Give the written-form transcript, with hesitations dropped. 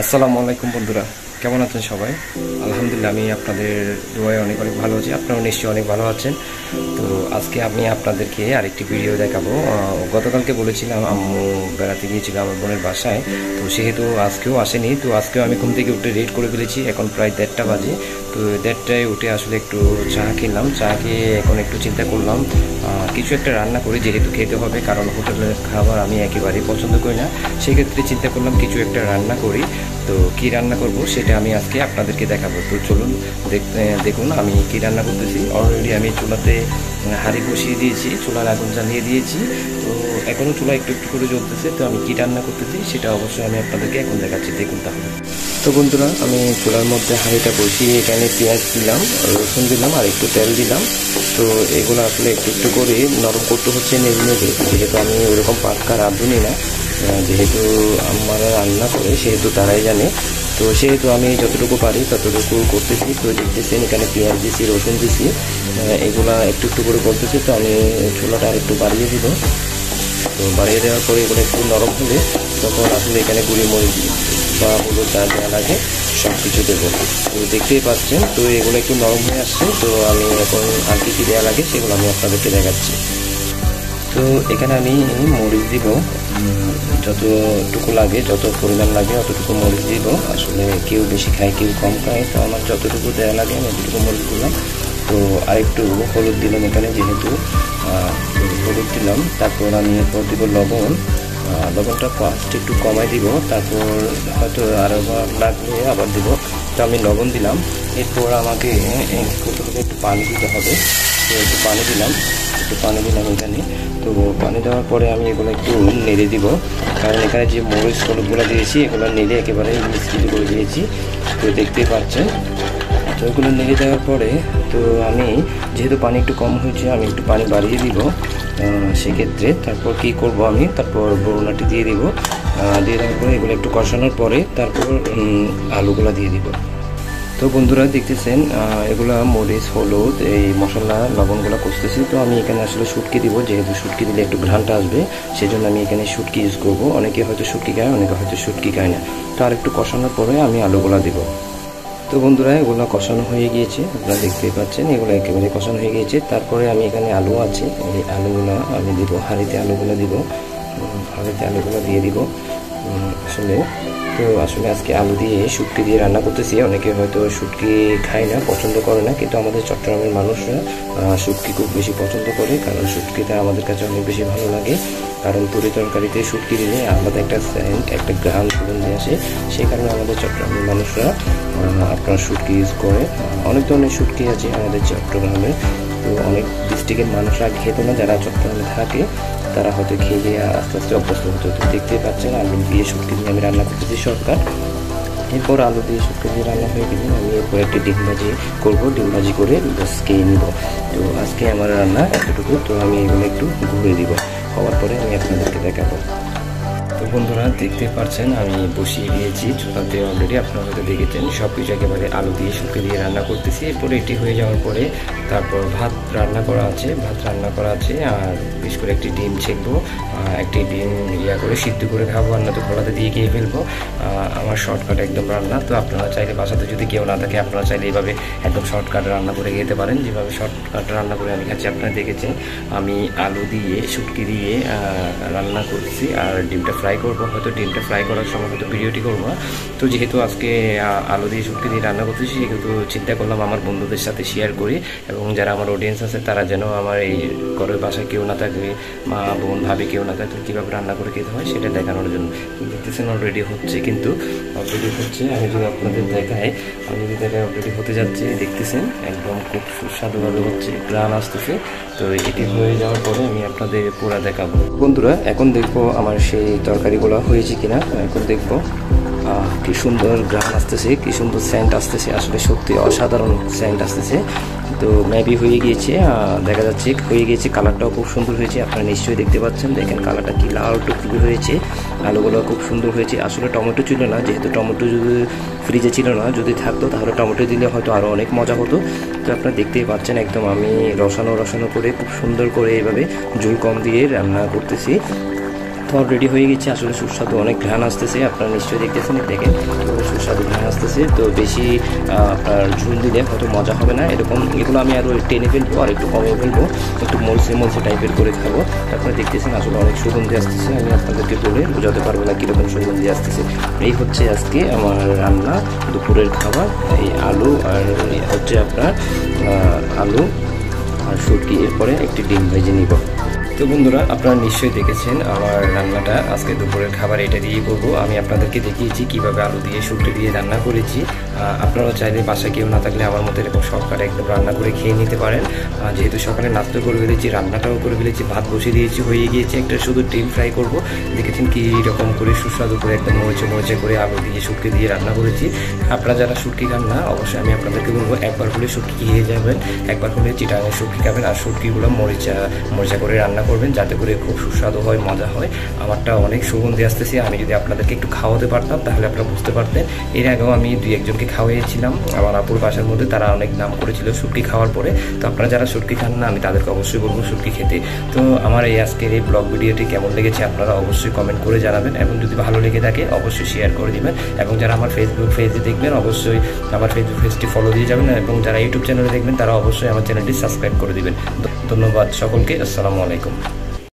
আসসালামু আলাইকুম বন্ধুরা, কেমন আছেন সবাই? আলহামদুলিল্লাহ, আমি আপনাদের দোয়ায় অনেক অনেক ভালো আছি। আপনারাও নিশ্চয়ই অনেক ভালো আছেন। তো আজকে আমি আপনাদেরকে আরেকটি ভিডিও দেখাবো। গতকালকে বলেছিলাম আম্মু বেড়াতে গিয়েছিল আমার বোনের বাসায়, তো সেহেতু আজকেও আসেনি। তো আজকেও আমি ঘুম থেকে উঠে রেড করে ফেলেছি। এখন প্রায় 1:30 বাজে। তো 1:30টায় উঠে আসলে একটু চা খেলাম। চা খেয়ে এখন একটু চিন্তা করলাম কিছু একটা রান্না করি, যেহেতু খেতে হবে, কারণ হোটেলের খাবার আমি একেবারেই পছন্দ করি না। সেক্ষেত্রে চিন্তা করলাম কিছু একটা রান্না করি। তো কী রান্না করব সেটা আমি আজকে আপনাদেরকে দেখাবো। তো চলুন দেখুন আমি কী রান্না করতেছি। অলরেডি আমি চুলাতে হাঁড়ি বসিয়ে দিয়েছি, চুলার আগুন জ্বালিয়ে দিয়েছি। তো এখনও চুলা একটু একটু করে জ্বলতেছে। তো আমি কী রান্না করতেছি সেটা অবশ্যই আমি আপনাদেরকে এখন দেখাচ্ছি, দেখুন তাহলে। তো বন্ধুরা, আমি চুলার মধ্যে হাঁড়িটা বসিয়ে এখানে পেঁয়াজ দিলাম, রসুন দিলাম আর একটু তেল দিলাম। তো এগুলো আসলে একটু একটু করে নরম করতে হচ্ছে নেড়ে নেড়ে, যেহেতু আমি ওইরকম পাক্কা রাঁধুনি না। যেহেতু আমরা রান্না করে সেহেতু তারাই জানে। তো সেহেতু আমি যতটুকু পারি ততটুকু করতেছি। তো দেখতেছেন এখানে পেঁয়াজ দিছি, রসুন দিছি, এগুলা একটু একটু করে করতেছি। তো আমি চুলাটা আর একটু বাড়িয়ে দিব। তো বাড়িয়ে দেওয়ার পরে এগুলো একটু নরম হলে তখন আসলে এখানে গুঁড়ি মরিচ বা হলুদ যা দেওয়া লাগে সব কিছু দেবো। তো দেখতেই পাচ্ছেন, তো এগুলো একটু নরম হয়ে আসছে। তো আমি এখন আর কী কী দেওয়া লাগে সেগুলো আমি আপনাদেরকে দেখাচ্ছি। তো এখানে আমি মরিচ দিব, যতটুকু লাগে, যত পরিমাণ লাগে অতটুকু মরিচ দিব। আসলে কেউ বেশি খায় কেউ কম খায়, তো আমার যতটুকু দেওয়া লাগে আমি অতটুকু মরিচ দিলাম। তো আরেকটু হলুদ দিলাম এখানে, যেহেতু হলুদ দিলাম। তারপর আমি এরপর দিব লবণ। লবণটা ফার্স্ট একটু কমাই দিব, তারপর হয়তো আরও লাগলে আবার দিব। তো আমি লবণ দিলাম। এরপর আমাকে করতে হবে, একটু পানি দিতে হবে। তো একটু পানি দিলাম এখানে। তো পানি দেওয়ার পরে আমি এগুলো একটু নেড়ে দিব, কারণ এখানে যে মরিচ হলুদগুলো দিয়েছি এগুলো নেড়ে একেবারে মিশ্রিত করে দিয়েছি। তো দেখতেই পাচ্ছেন। তো এগুলো নেড়ে দেওয়ার পরে তো আমি যেহেতু পানি একটু কম হয়েছে আমি একটু পানি বাড়িয়ে দিব। সেক্ষেত্রে তারপর কি করব, আমি তারপর বড়নাটি দিয়ে দিব। দিয়ে দেওয়ার পরে এগুলো একটু কষানোর পরে তারপর আলুগুলো দিয়ে দিব। তো বন্ধুরা দেখতেছেন এগুলা মরিচ হলুদ এই মশলা লবণগুলো কষতেছি। তো আমি এখানে আসলে শুটকি দিব, যেহেতু শুটকি দিলে একটু ঘ্রাণটা আসবে, সেই জন্য আমি এখানে শুটকি ইউজ করব। অনেকে হয়তো শুটকি খায়, অনেকে হয়তো শুটকি খায় না। তো আর একটু কষানোর পরে আমি আলুগুলা দিব। তো বন্ধুরা এগুলো কষানো হয়ে গিয়েছে, আপনারা দেখতেই পাচ্ছেন এগুলো একেবারে কষানো হয়ে গিয়েছে। তারপরে আমি এখানে আলু আছে, এই আলুগুলো আমি দিব, হাঁড়িতে আলুগুলো দিব, হাঁড়িতে আলুগুলো দিয়ে দিব। আসলে আজকে আলু দিয়ে শুটকি দিয়ে রান্না করতেছি। অনেকে হয়তো শুটকি খায় না, পছন্দ করে না, কিন্তু আমাদের চট্টগ্রামের মানুষরা শুটকি খুব বেশি পছন্দ করে, কারণ শুটকিটা আমাদের কাছে অনেক বেশি ভালো লাগে। কারণ তরি তরকারিতে শুটকি দিলে আলাদা একটা সেন্ট, একটা ঘ্রাণ সুগন্ধি আসে। সেই কারণে আমাদের চট্টগ্রামের মানুষরা আপনার শুটকি ইউজ করে। অনেক ধরনের শুটকি আছে আমাদের চট্টগ্রামে। তো অনেক ডিস্ট্রিক্টের মানুষরা খেত না, যারা চট্টগ্রামে থাকে তারা হয়তো খেয়ে আস্তে আস্তে অভ্যস্ত হতো। তো দেখতেই পাচ্ছেন আলু দিয়ে শুটকি দিয়ে আমি রান্না করতেছি শর্টকাট। এরপর আলু দিয়ে শুটকি দিয়ে রান্না হয়ে গেলে আমি এরপর একটি ডিম ভাজি করবো, ডিম ভাজি করে বাস খেয়ে নিব। তো আজকে আমার রান্না এতটুকু। তো আমি এগুলো একটু ঘুরে দিব, হওয়ার পরে আমি আপনাদেরকে দেখাবো। তো বন্ধুরা দেখতে পাচ্ছেন আমি বসিয়ে দিয়েছি চুলাতে অলরেডি, আপনারা হয়তো দেখেছেন সব কিছু একেবারে আলু দিয়ে শুটকি দিয়ে রান্না করতেছি। এরপরে এটি হয়ে যাওয়ার পরে তারপর ভাত রান্না করা আছে, আর বিশেষ করে একটি ডিম ছেঁকবো, একটি ডিম করে সিদ্ধ করে খাবো, আর না তো খোলাতে দিয়ে খেয়ে ফেলবো। আমার শর্টকাট একদম রান্না। তো আপনারা চাইলে বাসাতে যদি কেউ না থাকে আপনারা চাইলে এইভাবে একদম শর্টকাট রান্না করে খেতে পারেন, যেভাবে শর্টকাট রান্না করে আমি খাচ্ছি। আপনারা দেখেছেন আমি আলু দিয়ে শুটকি দিয়ে রান্না করছি, আর ডিমটা ফ্রাই করবো। হয়তো ডিমটা ফ্রাই করার সময় হয়তো ভিডিওটি করবো। তো যেহেতু আজকে আলু দিয়ে শুটকি দিয়ে রান্না করতেছি, সেহেতু চিন্তা করলাম আমার বন্ধুদের সাথে শেয়ার করি, এবং যারা আমার অডিয়েন্স আছে তারা যেন আমার এই ঘরের বাসায় কেউ না থাকে, মা বোন ভাবি কেউ না থাকে, কীভাবে রান্না করে খেতে হয় সেটা দেখানোর জন্য। দেখতেছেন অলরেডি হচ্ছে, আমি যদি আপনাদের দেখাই, অলরেডি হতে যাচ্ছে, দেখতেছেন একদম খুব সুস্বাদুভাবে হচ্ছে, গ্রান আসতেছে। তো এটি হয়ে যাওয়ার পরে আমি আপনাদের পুরা দেখাবো। বন্ধুরা এখন দেখবো আমার সেই তরকারিগুলো হয়েছে কিনা। এখন দেখবো কি সুন্দর গ্রান আসতেছে, কি সুন্দর সেন্ট আসতেছে, আসলে সত্যি অসাধারণ সেন্ট আসতেছে। তো মেবি হয়ে গিয়েছে, দেখা যাচ্ছে হয়ে গিয়েছে। কালারটাও খুব সুন্দর হয়েছে, আপনারা নিশ্চয়ই দেখতে পাচ্ছেন। দেখেন কালারটা কি লাল টুকটুকি হয়েছে, আলুগুলো খুব সুন্দর হয়েছে। আসলে টমেটো ছিল না, যেহেতু টমেটো যদি ফ্রিজে ছিল না, যদি থাকতো তাহলে টমেটো দিলে হয়তো আরও অনেক মজা হতো। তো আপনারা দেখতেই পাচ্ছেন একদম আমি রসানো করে খুব সুন্দর করে এইভাবে ঝোল কম দিয়ে রান্না করতেছি। তো রেডি হয়ে গেছে। আসলে সুস্বাদু অনেক ঘ্রাণ আসতেছে, আপনারা নিশ্চয়ই দেখতেছেন, দেখেন সুস্বাদু ঘ্রাণ আসতেছে। তো বেশি আপনার ঝুল দিলে হয়তো মজা হবে না, এরকম এগুলো আমি আরও টেনে ফেলবো আর একটু কমে ফেলবো, একটু মলসে টাইপের করে খাবো। তারপরে দেখতেছেন আসলে অনেক সুগন্ধি আসতেছে, আমি আপনাদেরকে বলে বোঝাতে পারবো না কীরকম সুগন্ধি আসতেছে। এই হচ্ছে আজকে আমার রান্না, দুপুরের খাবার। এই আলু আর হচ্ছে আপনার আলু আর শুটকি, এরপরে একটি ডিম ভেজে নিব। তো বন্ধুরা, আপনারা নিশ্চয়ই দেখেছেন আমার রান্নাটা, আজকে দুপুরের খাবার এটা দিয়েই করবো। আমি আপনাদেরকে দেখিয়েছি কীভাবে আলু দিয়ে শুটকি দিয়ে রান্না করেছি। আপনারাও চাইলে বাসায় কেউ না থাকলে আমার মতো এরকম সকালে একদম রান্না করে খেয়ে নিতে পারেন। যেহেতু সকালে নাস্তা করে ফেলেছি, রান্নাটাও করে ফেলেছি, ভাত বসিয়ে দিয়েছি, হয়ে গিয়েছে। একটা শুধু ডিম ফ্রাই করব। দেখেছেন কী রকম করে সুস্বাদু করে একদম মরচে করে আলু দিয়ে শুটকি দিয়ে রান্না করেছি। আপনারা যারা শুটকি খান না, অবশ্যই আমি আপনাদেরকে বলবো একবার হলে শুটকি খেয়ে যাবেন, একবার হলে চিটাগাঙের শুটকি খাবেন। আর শুটকিগুলো মরিচা করে রান্না করবেন, যাতে করে খুব সুস্বাদু হয়, মজা হয়। আমারটা অনেক সুগন্ধি আসতেছে। আমি যদি আপনাদেরকে একটু খাওয়াতে পারতাম তাহলে আপনারা বুঝতে পারতেন। এর আগেও আমি 2-1 জনকে খাওয়াইছিলাম আমার আপুর বাসার মধ্যে, তারা অনেক নাম করেছিল শুটকি খাওয়ার পরে। তো আপনারা যারা শুটকি খান না, আমি তাদেরকে অবশ্যই বলবো শুটকি খেতে। তো আমার এই আজকের এই ব্লগ ভিডিওটি কেমন লেগেছে আপনারা অবশ্যই কমেন্ট করে জানাবেন, এবং যদি ভালো লেগে থাকে অবশ্যই শেয়ার করে দিবেন। এবং যারা আমার ফেসবুক পেজে দেখবেন অবশ্যই আমার ফেসবুক পেজটি ফলো দিয়ে যাবেন, এবং যারা ইউটিউব চ্যানেলে দেখবেন তারা অবশ্যই আমার চ্যানেলটি সাবস্ক্রাইব করে দিবেন। ধন্যবাদ সকলকে। আসসালামু আলাইকুম।